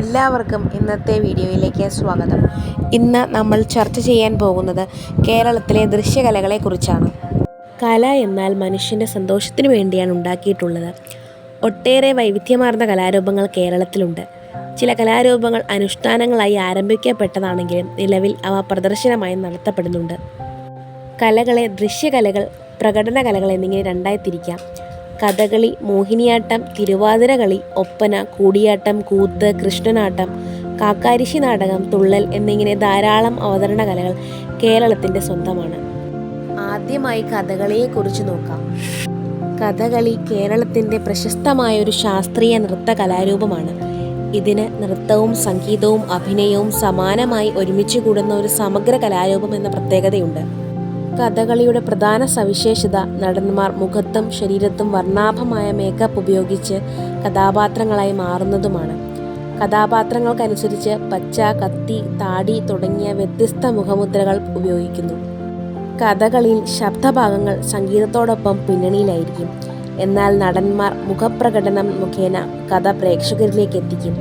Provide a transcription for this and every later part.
എല്ലാവർക്കും ഇന്നത്തെ വീഡിയോയിലേക്ക് സ്വാഗതം. ഇന്ന് നമ്മൾ ചർച്ച ചെയ്യാൻ പോകുന്നത് കേരളത്തിലെ ദൃശ്യകലകളെക്കുറിച്ചാണ്. കല എന്നാൽ മനുഷ്യൻ്റെ സന്തോഷത്തിനു വേണ്ടിയാണ് ഉണ്ടാക്കിയിട്ടുള്ളത്. ഒട്ടേറെ വൈവിധ്യമാർന്ന കലാരൂപങ്ങൾ കേരളത്തിലുണ്ട്. ചില കലാരൂപങ്ങൾ അനുഷ്ഠാനങ്ങളായി ആരംഭിക്കപ്പെട്ടതാണെങ്കിലും നിലവിൽ അവ പ്രദർശനമായി നടത്തപ്പെടുന്നുണ്ട്. കലകളെ ദൃശ്യകലകൾ, പ്രകടന കലകൾ എന്നിങ്ങനെ രണ്ടായി തിരിക്കാം. കഥകളി, മോഹിനിയാട്ടം, തിരുവാതിരകളി, ഒപ്പന, കൂടിയാട്ടം, കൂത്ത്, കൃഷ്ണനാട്ടം, കാക്കാരിശി നാടകം, തുള്ളൽ എന്നിങ്ങനെ ധാരാളം അവതരണ കലകൾ കേരളത്തിൻ്റെ സ്വന്തമാണ്. ആദ്യമായി കഥകളിയെക്കുറിച്ച് നോക്കാം. കഥകളി കേരളത്തിൻ്റെ പ്രശസ്തമായ ഒരു ശാസ്ത്രീയ നൃത്ത കലാരൂപമാണ്. ഇതിന് നൃത്തവും സംഗീതവും അഭിനയവും സമാനമായി ഒരുമിച്ച് കൂടുന്ന ഒരു സമഗ്ര കലാരൂപം എന്ന പ്രത്യേകതയുണ്ട്. കഥകളിയുടെ പ്രധാന സവിശേഷത നടന്മാർ മുഖത്തും ശരീരത്തും വർണ്ണാഭമായ മേക്കപ്പ് ഉപയോഗിച്ച് കഥാപാത്രങ്ങളായി മാറുന്നതുമാണ്. കഥാപാത്രങ്ങൾക്കനുസരിച്ച് പച്ച, കത്തി, താടി തുടങ്ങിയ വ്യത്യസ്ത മുഖമുദ്രകൾ ഉപയോഗിക്കുന്നു. കഥകളിയിൽ ശബ്ദഭാഗങ്ങൾ സംഗീതത്തോടൊപ്പം പിന്നണിയിലായിരിക്കും. എന്നാൽ നടന്മാർ മുഖപ്രകടനം മുഖേന കഥ പ്രേക്ഷകരിലേക്ക് എത്തിക്കും.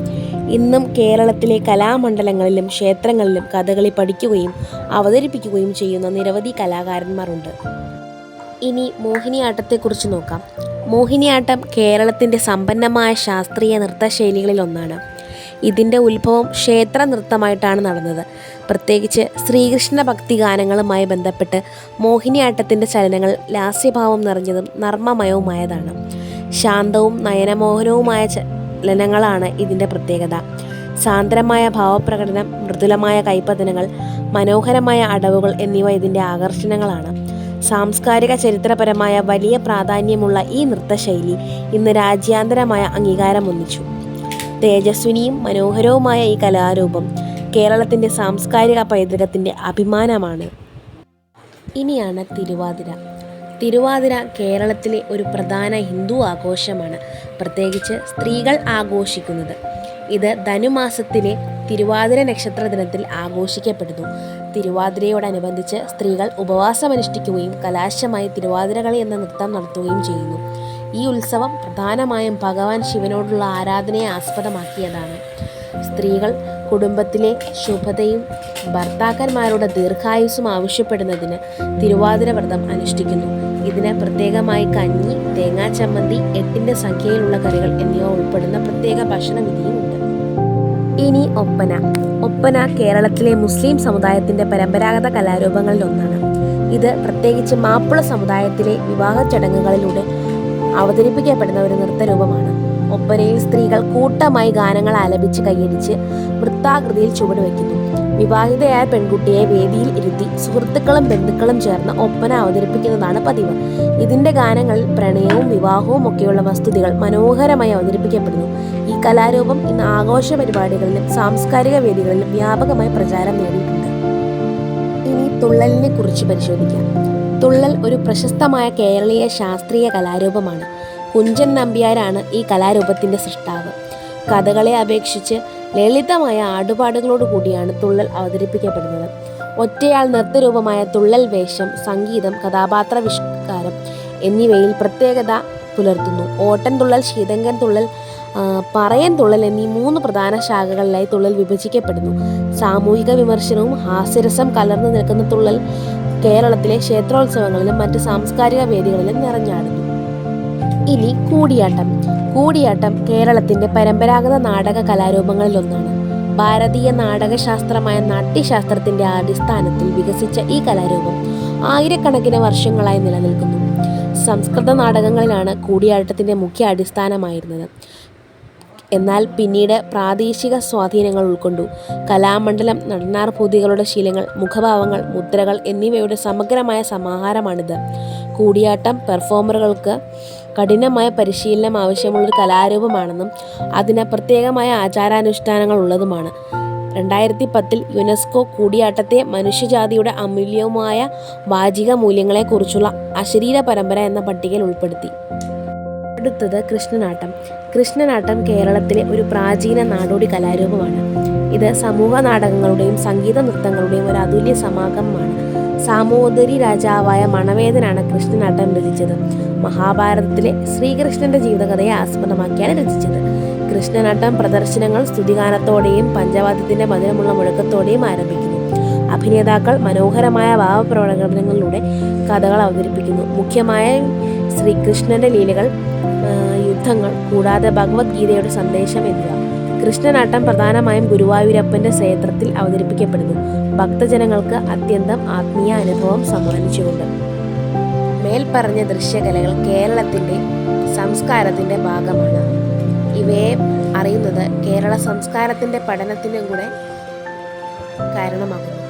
ഇന്നും കേരളത്തിലെ കലാമണ്ഡലങ്ങളിലും ക്ഷേത്രങ്ങളിലും കഥകളി പഠിക്കുകയും അവതരിപ്പിക്കുകയും ചെയ്യുന്ന നിരവധി കലാകാരന്മാരുണ്ട്. ഇനി മോഹിനിയാട്ടത്തെക്കുറിച്ച് നോക്കാം. മോഹിനിയാട്ടം കേരളത്തിൻ്റെ സമ്പന്നമായ ശാസ്ത്രീയ നൃത്തശൈലികളിൽ ഒന്നാണ്. ഇതിൻ്റെ ഉത്ഭവം ക്ഷേത്ര നൃത്തമായിട്ടാണ് നടന്നത്. പ്രത്യേകിച്ച് ശ്രീകൃഷ്ണ ഭക്തി ഗാനങ്ങളുമായി ബന്ധപ്പെട്ട് മോഹിനിയാട്ടത്തിൻ്റെ ചലനങ്ങൾ ലാസ്യഭാവം നിറഞ്ഞതും നർമ്മമയവുമായതാണ്. ശാന്തവും നയനമോഹനവുമായ ചലനങ്ങളാണ് ഇതിൻ്റെ പ്രത്യേകത. സാന്ദ്രമായ ഭാവപ്രകടനം, മൃദുലമായ കൈപ്പതനങ്ങൾ, മനോഹരമായ അടവുകൾ എന്നിവ ഇതിൻ്റെ ആകർഷണങ്ങളാണ്. സാംസ്കാരിക ചരിത്രപരമായ വലിയ പ്രാധാന്യമുള്ള ഈ നൃത്തശൈലി ഇന്ന് രാജ്യാന്തരമായ അംഗീകാരം ഒന്നിച്ചു. തേജസ്വിനിയും മനോഹരവുമായ ഈ കലാരൂപം കേരളത്തിൻ്റെ സാംസ്കാരിക പൈതൃകത്തിൻ്റെ അഭിമാനമാണ്. ഇനിയാണ് തിരുവാതിര. തിരുവാതിര കേരളത്തിലെ ഒരു പ്രധാന ഹിന്ദു ആഘോഷമാണ്, പ്രത്യേകിച്ച് സ്ത്രീകൾ ആഘോഷിക്കുന്നത്. ഇത് ധനുമാസത്തിലെ തിരുവാതിര നക്ഷത്ര ദിനത്തിൽ ആഘോഷിക്കപ്പെടുന്നു. തിരുവാതിരയോടനുബന്ധിച്ച് സ്ത്രീകൾ ഉപവാസമനുഷ്ഠിക്കുകയും കലാശമായി തിരുവാതിരകളി എന്ന നൃത്തം നടത്തുകയും ചെയ്യുന്നു. ഈ ഉത്സവം പ്രധാനമായും ഭഗവാൻ ശിവനോടുള്ള ആരാധനയെ ആസ്പദമാക്കിയതാണ്. സ്ത്രീകൾ കുടുംബത്തിലെ ശുഭതയും ഭർത്താക്കന്മാരുടെ ദീർഘായുസ്സും ആവശ്യപ്പെടുന്നതിന് തിരുവാതിര വ്രതം അനുഷ്ഠിക്കുന്നു. ഇതിന് പ്രത്യേകമായി കഞ്ഞി, തേങ്ങാ ചമ്മന്തി, 8 സംഖ്യയിലുള്ള കറികൾ എന്നിവ ഉൾപ്പെടുന്ന പ്രത്യേക ഭക്ഷണവിധിയുമുണ്ട്. ഇനി ഒപ്പന. ഒപ്പന കേരളത്തിലെ മുസ്ലിം സമുദായത്തിൻ്റെ പരമ്പരാഗത കലാരൂപങ്ങളിൽ ഒന്നാണ്. ഇത് പ്രത്യേകിച്ച് മാപ്പിള സമുദായത്തിലെ വിവാഹ ചടങ്ങുകളിലൂടെ അവതരിപ്പിക്കപ്പെടുന്ന ഒരു നൃത്തരൂപമാണ്. ഒപ്പനയിൽ സ്ത്രീകൾ കൂട്ടമായി ഗാനങ്ങൾ ആലപിച്ച് കൈയടിച്ച് വൃത്താകൃതിയിൽ ചുവടുവെക്കുന്നു. വിവാഹിതയായ പെൺകുട്ടിയെ വേദിയിൽ ഇരുത്തി സുഹൃത്തുക്കളും ബന്ധുക്കളും ചേർന്ന് ഒപ്പന അവതരിപ്പിക്കുന്നതാണ് പതിവ്. ഇതിൻ്റെ ഗാനങ്ങളിൽ പ്രണയവും വിവാഹവും ഒക്കെയുള്ള വസ്തുതകൾ മനോഹരമായി അവതരിപ്പിക്കപ്പെടുന്നു. ഈ കലാരൂപം ഇന്ന് ആഘോഷ പരിപാടികളിലും സാംസ്കാരിക വേദികളിലും വ്യാപകമായി പ്രചാരം നേടിയിട്ടുണ്ട്. ഇനി തുള്ളലിനെ കുറിച്ച് പരിശോധിക്കാം. തുള്ളൽ ഒരു പ്രശസ്തമായ കേരളീയ ശാസ്ത്രീയ കലാരൂപമാണ്. കുഞ്ചൻ നമ്പ്യാരാണ് ഈ കലാരൂപത്തിൻ്റെ സൃഷ്ടാവ്. കഥകളെ അപേക്ഷിച്ച് ലളിതമായ ആടുപാടുകളോട് കൂടിയാണ് തുള്ളൽ അവതരിപ്പിക്കപ്പെടുന്നത്. ഒറ്റയാൾ നൃത്തരൂപമായ തുള്ളൽ വേഷം, സംഗീതം, കഥാപാത്രാവിഷ്കാരം എന്നിവയിൽ പ്രത്യേകത പുലർത്തുന്നു. ഓട്ടൻ തുള്ളൽ, ശീതങ്കൻ തുള്ളൽ, പറയൻ തുള്ളൽ എന്നീ 3 പ്രധാന ശാഖകളിലായി തുള്ളൽ വിഭജിക്കപ്പെടുന്നു. സാമൂഹിക വിമർശനവും ഹാസ്യരസം കലർന്നു നിൽക്കുന്ന തുള്ളൽ കേരളത്തിലെ ക്ഷേത്രോത്സവങ്ങളിലും മറ്റ് സാംസ്കാരിക വേദികളിലും നിറഞ്ഞാടുന്നു. ഇനി കൂടിയാട്ടം. കൂടിയാട്ടം കേരളത്തിൻ്റെ പരമ്പരാഗത നാടക കലാരൂപങ്ങളിൽ ഒന്നാണ്. ഭാരതീയ നാടകശാസ്ത്രമായ നാട്യശാസ്ത്രത്തിൻ്റെ അടിസ്ഥാനത്തിൽ വികസിച്ച ഈ കലാരൂപം ആയിരക്കണക്കിന് വർഷങ്ങളായി നിലനിൽക്കുന്നു. സംസ്കൃത നാടകങ്ങളിലാണ് കൂടിയാട്ടത്തിൻ്റെ മുഖ്യ അടിസ്ഥാനമായിരുന്നത്. എന്നാൽ പിന്നീട് പ്രാദേശിക സ്വാധീനങ്ങൾ ഉൾക്കൊണ്ടു. കലാമണ്ഡലം നടനാർഭൂതികളുടെ ശീലങ്ങൾ, മുഖഭാവങ്ങൾ, മുദ്രകൾ എന്നിവയുടെ സമഗ്രമായ സമാഹാരമാണിത്. കൂടിയാട്ടം പെർഫോമറുകൾക്ക് കഠിനമായ പരിശീലനം ആവശ്യമുള്ളൊരു കലാരൂപമാണെന്നും അതിന് പ്രത്യേകമായ ആചാരാനുഷ്ഠാനങ്ങൾ ഉള്ളതുമാണ്. 2010 യുനെസ്കോ കൂടിയാട്ടത്തെ മനുഷ്യജാതിയുടെ അമൂല്യവുമായ വാചിക മൂല്യങ്ങളെക്കുറിച്ചുള്ള അശരീര പരമ്പര എന്ന പട്ടികയിൽ ഉൾപ്പെടുത്തി. അടുത്തത് കൃഷ്ണനാട്ടം. കൃഷ്ണനാട്ടം കേരളത്തിലെ ഒരു പ്രാചീന നാടോടി കലാരൂപമാണ്. ഇത് സമൂഹ നാടകങ്ങളുടെയും സംഗീത നൃത്തങ്ങളുടെയും ഒരു അതുല്യ സമാഗമമാണ്. സാമൂതിരി രാജാവായ മണവേദനാണ് കൃഷ്ണനാട്ടം രചിച്ചത്. മഹാഭാരതത്തിലെ ശ്രീകൃഷ്ണന്റെ ജീവിതകഥയെ ആസ്പദമാക്കിയാണ് രചിച്ചത്. കൃഷ്ണനാട്ടം പ്രദർശനങ്ങൾ സ്തുതിഗാനത്തോടെയും പഞ്ചവാദ്യത്തിൻ്റെ മധുരമുള്ള മുഴക്കത്തോടെയും ആരംഭിക്കുന്നു. അഭിനേതാക്കൾ മനോഹരമായ ഭാവപ്രകടനങ്ങളിലൂടെ കഥകൾ അവതരിപ്പിക്കുന്നു. മുഖ്യമായും ശ്രീകൃഷ്ണൻ്റെ ലീലകൾ, യുദ്ധങ്ങൾ, കൂടാതെ ഭഗവത്ഗീതയുടെ സന്ദേശം എന്നിവ. കൃഷ്ണനാട്ടം പ്രധാനമായും ഗുരുവായൂരപ്പൻ്റെ ക്ഷേത്രത്തിൽ അവതരിപ്പിക്കപ്പെടുന്നു, ഭക്തജനങ്ങൾക്ക് അത്യന്തം ആത്മീയ അനുഭവം സമ്മാനിച്ചുകൊണ്ട്. മേൽപ്പറഞ്ഞ ദൃശ്യകലകൾ കേരളത്തിൻ്റെ സംസ്കാരത്തിൻ്റെ ഭാഗമാണ്. ഇവയെ അറിയുന്നത് കേരള സംസ്കാരത്തിൻ്റെ പഠനത്തിനും കൂടെ കാരണമാകുന്നു.